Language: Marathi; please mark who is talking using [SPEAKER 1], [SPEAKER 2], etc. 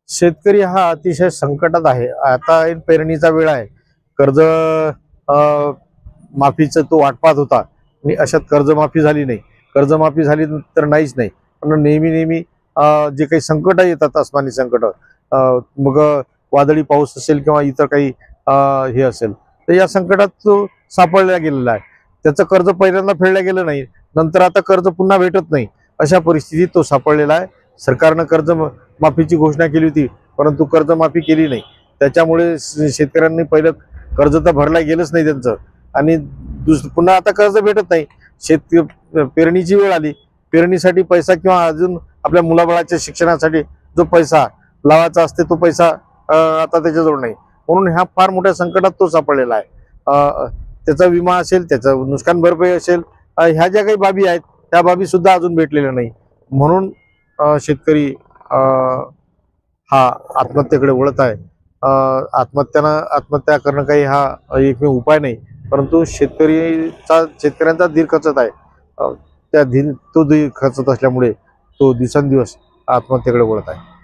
[SPEAKER 1] शेतकरी हा अतिशय संकटात आहे। आता पेरणीचा वेळ आहे। कर्ज माफीचं तो वाट पाहत होता आणि अशात कर्जमाफी झाली नाही। कर्जमाफी झाली तर नाहीच नाही, पण नेहमी जे काही संकट येतात, आसमानी संकट, मग वादळी पाऊस असेल किंवा इतर काही हे असेल, तर या संकटात तो सापडला गेलेला आहे। त्याचं कर्ज पहिल्यांदा फेडलं गेलं नाही, नंतर आता कर्ज पुन्हा भेटत नाही, अशा परिस्थितीत तो सापडलेला आहे। सरकारनं कर्ज माफीची घोषणा केली होती, परंतु कर्जमाफी केली नाही। त्याच्यामुळे शेतकऱ्यांनी पहिलं कर्ज तर भरला गेलंच नाही त्यांचं, आणि पुन्हा आता कर्ज भेटत नाही। पेरणीची वेळ आली, पेरणीसाठी पैसा किंवा अजून आपल्या मुलाबाळाच्या शिक्षणासाठी जो पैसा लावायचा असते तो पैसा आता त्याच्याजवळ नाही, म्हणून ह्या फार मोठ्या संकटात तो सापडलेला आहे। त्याचा विमा असेल, त्याचं नुकसान भरपाई असेल, ह्या ज्या काही बाबी आहेत त्या बाबी सुद्धा अजून भेटलेल्या नाही, म्हणून शेतकरी हा आत्महत्येकडे वळत आहे। आत्महत्या करणं काही हा एकमेव उपाय नाही, परंतु शेतकऱ्यांचा धीर खचत आहे। तो धीर खचत असल्यामुळे तो दिवसेंदिवस आत्महत्येकडे वळत आहे।